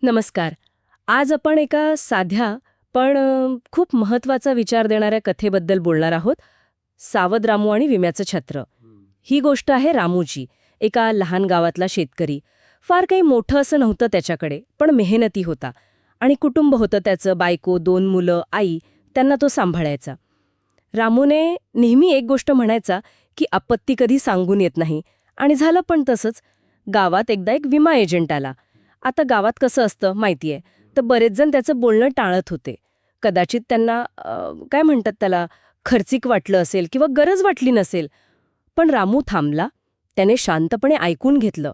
नमस्कार. आज आपण एका साध्या पण खूप महत्वाचा विचार देणाऱ्या कथेबद्दल बोलणार आहोत. सावध रामू आणि विम्याचं छत्र. ही गोष्ट आहे रामूची, एका लहान गावातला शेतकरी. फार काही मोठं असं नव्हतं त्याच्याकडे, पण मेहनती होता. आणि कुटुंब होतं त्याचं, बायको, 2 मुलं, आई. त्यांना तो सांभाळायचा. रामूने नेहमी एक गोष्ट म्हणायचा की आपत्ती कधी सांगून येत नाही. आणि झालं पण तसंच. गावात एकदा एक विमा एजंट आला. आता गावात कसं असतं माहितीये, तर बरेच जण त्याचं बोलणं टाळत होते. कदाचित त्यांना काय म्हणतात त्याला, खर्चिक वाटलं असेल किंवा गरज वाटली नसेल. पण रामू थांबला. त्याने शांतपणे ऐकून घेतलं.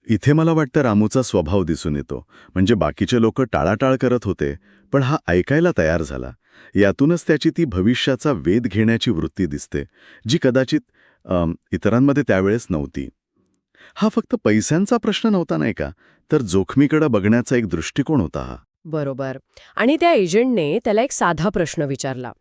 इथे मला वाटतं रामूचा स्वभाव दिसून येतो. म्हणजे बाकीचे लोक टाळाटाळ करत होते, पण हा ऐकायला तयार झाला. यातूनच त्याची ती भविष्याचा वेध घेण्याची वृत्ती दिसते, जी कदाचित इतरांमध्ये त्यावेळेस नव्हती. हा फक्त पैशांचा प्रश्न नव्हता नाही का, तर जोखमीकडे बघण्याचा एक दृष्टिकोन होता हा. बरोबर. आणि त्या एजंटने त्याला एक साधा प्रश्न विचारला.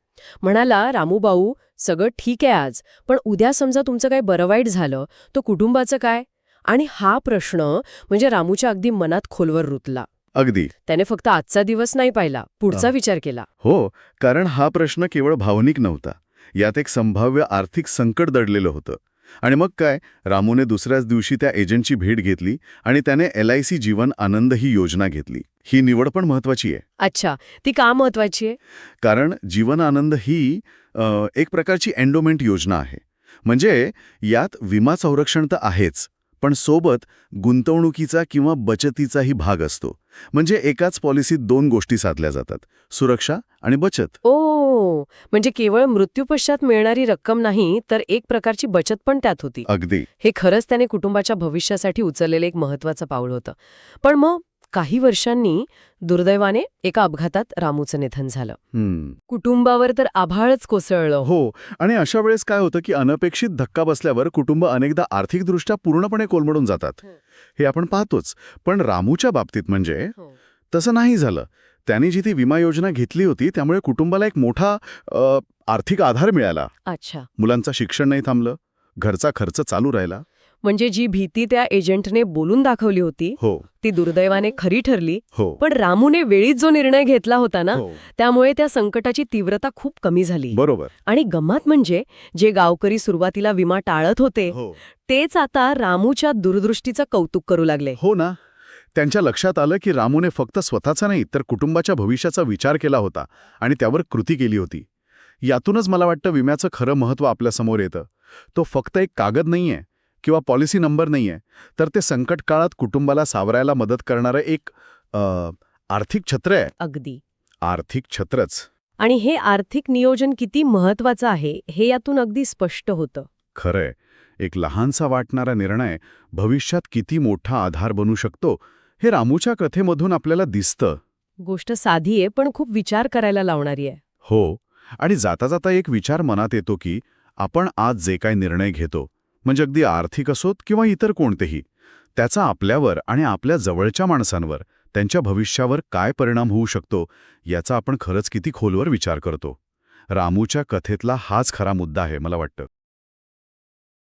म्हणाला, रामूभाऊ, सगळं ठीक आहे आज, पण उद्या समजा तुमचं काही बरं वाईट झालं, तर कुटुंबाचं काय? आणि हा प्रश्न म्हणजे रामूच्या अगदी मनात खोलवर रुतला. अगदी. त्याने फक्त आजचा दिवस नाही पाहिला, पुढचा विचार केला. हो, कारण हा प्रश्न केवळ भावनिक नव्हता. यात एक संभाव्य आर्थिक संकट दडलेलं होतं. आणि मग काय, रामूने दुसऱ्याच दिवशी त्या एजंटची भेट घेतली आणि त्याने LIC जीवन आनंद ही योजना घेतली. ही निवड पण महत्वाची आहे. अच्छा, ती का महत्वाची आहे? कारण जीवन आनंद ही एक प्रकारची एंडोमेंट योजना आहे. म्हणजे यात विमा संरक्षण तर आहेच, पण सोबत गुंतवणुकीचा किंवा बचतीचाही भाग असतो. म्हणजे एकाच पॉलिसीत 2 गोष्टी साधल्या जातात, सुरक्षा आणि बचत. ओ, म्हणजे केवळ मृत्यूपश्चात मिळणारी रक्कम नाही, तर एक प्रकारची बचत पण त्यात होती. अगदी. हे खरंच त्याने कुटुंबाच्या भविष्यासाठी उचललेलं एक महत्वाचं पाऊल होतं. पण मग काही वर्षांनी दुर्दैवाने एका अपघातात रामूचं निधन झालं. कुटुंबावर तर आभाळच कोसळलं. हो, आणि अशा वेळेस काय होतं की अनपेक्षित धक्का बसल्यावर कुटुंब अनेकदा आर्थिकदृष्ट्या पूर्णपणे कोलमडून जातात. हे आपण पाहतोच. पण रामूच्या बाबतीत म्हणजे तसं नाही झालं. त्यांनी जी ती विमा योजना घेतली होती, त्यामुळे कुटुंबाला एक मोठा आर्थिक आधार मिळाला. अच्छा. मुलांचं शिक्षण नाही थांबलं, घरचा खर्च चालू राहिला. म्हणजे जी भीती त्या एजंटने बोलून दाखवली होती, हो ती दुर्दैवाने खरी ठरली. हो पण रामूने वेळीच जो निर्णय घेतला होता ना, हो, त्यामुळे त्या संकटाची तीव्रता खूप कमी झाली. बरोबर. आणि गंमत म्हणजे जे गावकरी सुरुवातीला विमा टाळत होते, हो तेच आता रामूच्या दूरदृष्टीचं कौतुक करू लागले. हो ना. त्यांच्या लक्षात आलं की रामूने फक्त स्वतःचा नाही तर कुटुंबाच्या भविष्याचा विचार केला होता आणि त्यावर कृती केली होती. यातूनच मला वाटतं विम्याचं खरं महत्त्व आपल्यासमोर येतं. तो फक्त एक कागद नाहीये किंवा पॉलिसी नंबर नाहीये, तर ते संकट काळात कुटुंबाला सावरायला मदत करणारं एक आर्थिक छत्र आहे. अगदी. आर्थिक छत्रच. आणि हे आर्थिक नियोजन किती महत्वाचं आहे हे यातून अगदी स्पष्ट होतं. खरंय, एक लहानसा वाटणारा निर्णय भविष्यात किती मोठा आधार बनू शकतो हे रामूच्या कथेमधून आपल्याला दिसतं. गोष्ट साधी आहे, पण खूप विचार करायला लावणारी आहे. हो, आणि जाता जाता एक विचार मनात येतो की आपण आज जे काही निर्णय घेतो, म्हणजे अगदी आर्थिक असोत किंवा इतर कोणतेही, त्याचा आपल्यावर आणि आपल्या जवळच्या माणसांवर, त्यांच्या भविष्यावर काय परिणाम होऊ शकतो याचा आपण खरंच किती खोलवर विचार करतो. रामूच्या कथेतला हाच खरा मुद्दा आहे मला वाटतं.